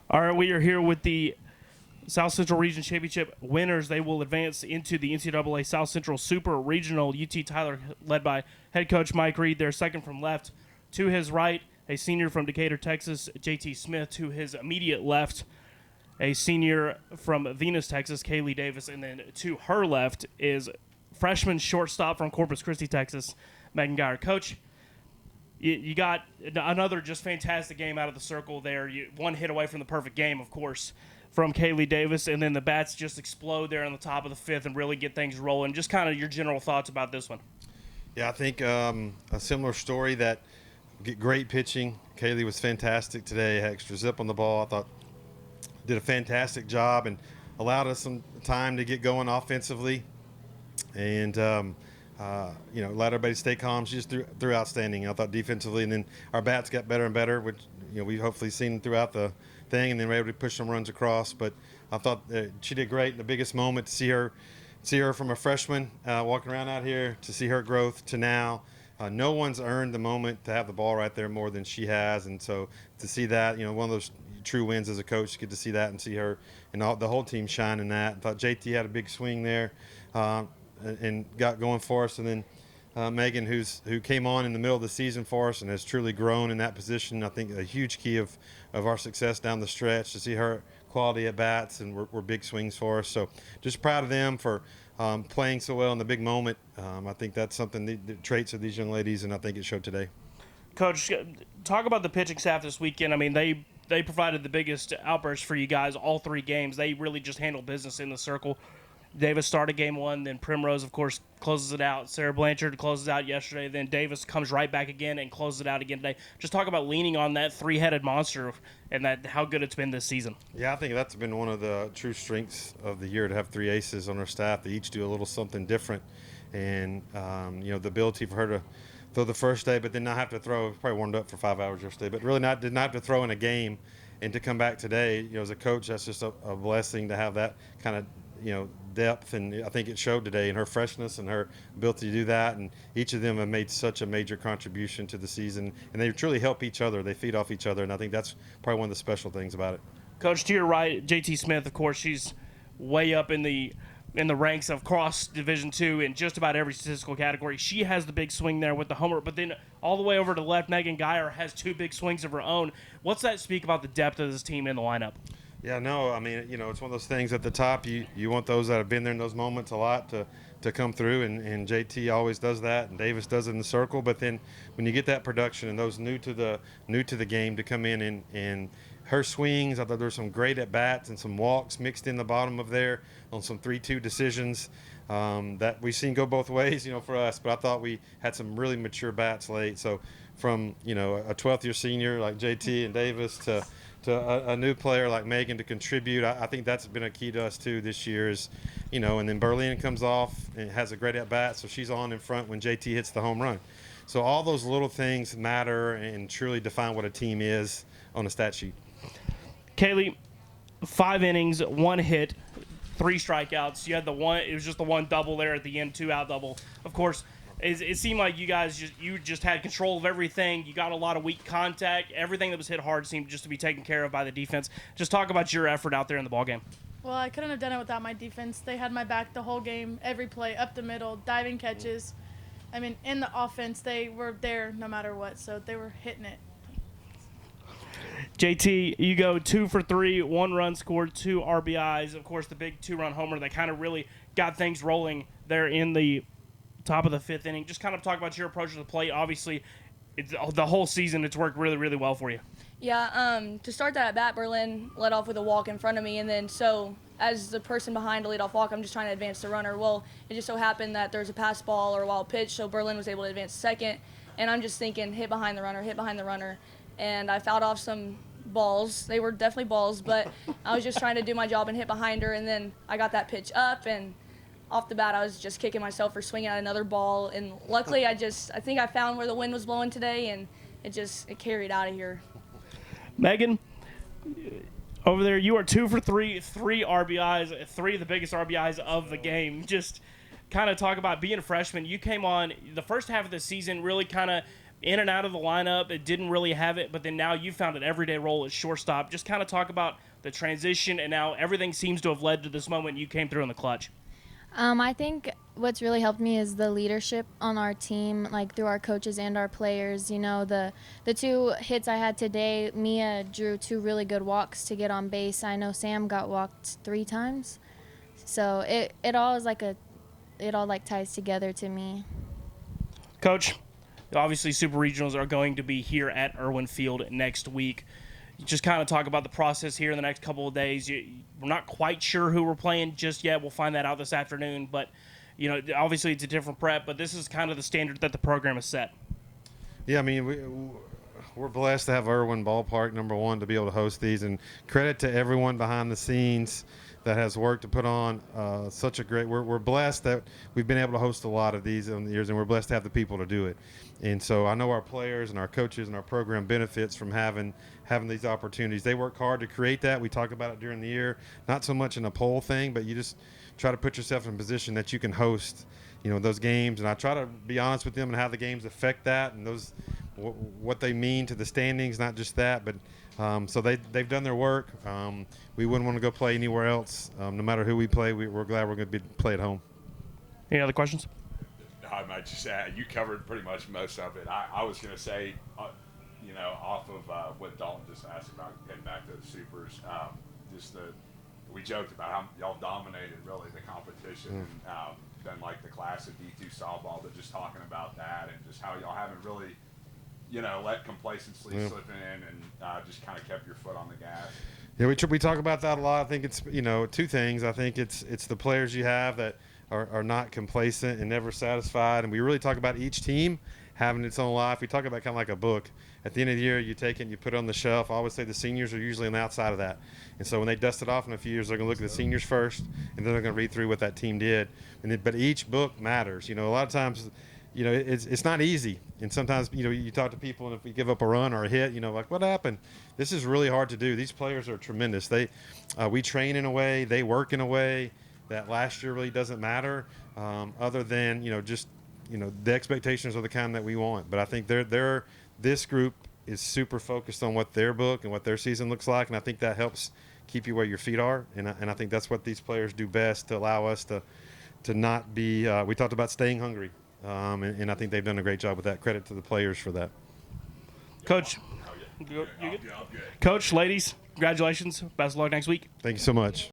All right, we are here with the South Central Region Championship winners. They will advance into the NCAA South Central Super Regional. UT Tyler, led by head coach Mike Reed, their second from left. To his right, a senior from Decatur, Texas, JT Smith. To his immediate left, a senior from Venus, Texas, Kaylee Davis. And then to her left is freshman shortstop from Corpus Christi, Texas, Megan Geyer. Coach, you got another just fantastic game out of the circle there. One hit away from the perfect game, of course, from Kaylee Davis, and then the bats just explode there on the top of the fifth and really get things rolling. Just kind of your general thoughts about this one. Yeah, I think a similar story, that great pitching. Kaylee was fantastic today, had extra zip on the ball. I thought did a fantastic job and allowed us some time to get going offensively, and allowed everybody to stay calm. She just threw outstanding. I thought defensively, and then our bats got better and better, which we hopefully seen throughout the thing, and then we were able to push some runs across. But I thought she did great. The biggest moment to see her from a freshman walking around out here, to see her growth to now. No one's earned the moment to have the ball right there more than she has, and so to see that, one of those true wins as a coach, you get to see that and see her and the whole team shine in that. I thought JT had a big swing there and got going for us, and then Megan, who came on in the middle of the season for us and has truly grown in that position. I think a huge key of our success down the stretch, to see her quality at bats, and were big swings for us. So just proud of them for playing so well in the big moment. I think that's something, the traits of these young ladies, and I think it showed today. Coach, talk about the pitching staff this weekend. I mean, they provided the biggest outburst for you guys all three games. They really just handled business in the circle. Davis started game one, then Primrose, of course, closes it out. Sarah Blanchard closes out yesterday. Then Davis comes right back again and closes it out again today. Just talk about leaning on that three-headed monster and how good it's been this season. Yeah, I think that's been one of the true strengths of the year, to have three aces on our staff. They each do a little something different. And, the ability for her to throw the first day, but then not have to throw. Probably warmed up for 5 hours yesterday, but really did not have to throw in a game, and to come back today. As a coach, that's just a blessing to have that kind of depth, and I think it showed today in her freshness and her ability to do that. And each of them have made such a major contribution to the season, and they truly help each other. They feed off each other, and I think that's probably one of the special things about it. Coach, to your right, JT Smith, of course, she's way up in the ranks of cross Division II in just about every statistical category. She has the big swing there with the homer, but then all the way over to the left, Megan Geyer has two big swings of her own. What's that speak about the depth of this team in the lineup? Yeah, no, I mean, it's one of those things at the top. You want those that have been there in those moments a lot to come through, and JT always does that, and Davis does it in the circle. But then when you get that production and those new to the game to come in and her swings, I thought there were some great at bats and some walks mixed in the bottom of there on some 3-2 decisions that we've seen go both ways, for us. But I thought we had some really mature bats late. So from a 12th year senior like JT and Davis to a new player like Megan to contribute, I think that's been a key to us too this year. Is and then Berlin comes off and has a great at bat, so she's on in front when JT hits the home run. So all those little things matter and truly define what a team is on a stat sheet. Kaylee, 5 innings, 1 hit, 3 strikeouts. You had it was just the one double there at the end, 2-out double. Of course, it seemed like you guys just had control of everything. You got a lot of weak contact. Everything that was hit hard seemed just to be taken care of by the defense. Just talk about your effort out there in the ballgame. Well, I couldn't have done it without my defense. They had my back the whole game, every play, up the middle, diving catches. I mean, in the offense, they were there no matter what, so they were hitting it. JT, you go 2 for 3, 1 run scored, 2 RBIs. Of course, the big 2-run homer that kind of really got things rolling there in the top of the 5th inning. Just kind of talk about your approach to the plate. Obviously, the whole season it's worked really, really well for you. Yeah, to start that at bat, Berlin led off with a walk in front of me, and then so as the person behind a leadoff walk, I'm just trying to advance the runner. Well, it just so happened that there's a pass ball or a wild pitch, so Berlin was able to advance second, and I'm just thinking hit behind the runner, and I fouled off some balls. They were definitely balls, but I was just trying to do my job and hit behind her, and then I got that pitch up, and off the bat, I was just kicking myself for swinging at another ball, and luckily I think I found where the wind was blowing today, and it carried out of here. Megan, over there, you are 2 for 3, 3 RBIs, 3 of the biggest RBIs of the game. Just kind of talk about being a freshman. You came on the first half of the season, really kind of in and out of the lineup. It didn't really have it, but then now you found an everyday role at shortstop. Just kind of talk about the transition, and now everything seems to have led to this moment you came through in the clutch. I think what's really helped me is the leadership on our team, like through our coaches and our players. You know, the 2 hits I had today, Mia drew 2 really good walks to get on base. I know Sam got walked 3 times. So it all is it all ties together to me. Coach, obviously Super Regionals are going to be here at Irwin Field next week. You just kind of talk about the process here in the next couple of days. We're not quite sure who we're playing just yet. We'll find that out this afternoon. But, obviously it's a different prep, but this is kind of the standard that the program has set. Yeah, I mean, we're blessed to have Irwin Ballpark, number one, to be able to host these. And credit to everyone behind the scenes that has worked to put on such a great – we're blessed that we've been able to host a lot of these over the years, and we're blessed to have the people to do it. And so I know our players and our coaches and our program benefits from having these opportunities. They work hard to create that. We talk about it during the year, not so much in a poll thing, but you just try to put yourself in a position that you can host, those games. And I try to be honest with them and how the games affect that and those what they mean to the standings, not just that, but so they've done their work. We wouldn't want to go play anywhere else. No matter who we play, we're glad we're going to play at home. Any other questions? I might just add, you covered pretty much most of it. I was going to say, off of what Dalton just asked about getting back to the Supers, we joked about how y'all dominated really the competition and done like the class of D2 softball, but just talking about that and just how y'all haven't really, let complacency slip in and just kind of kept your foot on the gas. Yeah, we talk about that a lot. I think it's 2 things. I think it's the players you have that are not complacent and never satisfied, and we really talk about each team having its own life. We talk about kind of like a book. At the end of the year, you take it and you put it on the shelf. I always say the seniors are usually on the outside of that, and so when they dust it off in a few years, they're going to look at the seniors first, and then they're going to read through what that team did. But each book matters. A lot of times, it's not easy, and sometimes you talk to people, and if we give up a run or a hit, like what happened? This is really hard to do. These players are tremendous. We train in a way, they work in a way that last year really doesn't matter, other than the expectations are the kind that we want. But I think this group is super focused on what their book and what their season looks like, and I think that helps keep you where your feet are. And I think that's what these players do best to allow us to not be. We talked about staying hungry, and I think they've done a great job with that. Credit to the players for that. Coach, you good? Coach, ladies, congratulations. Best of luck next week. Thank you so much.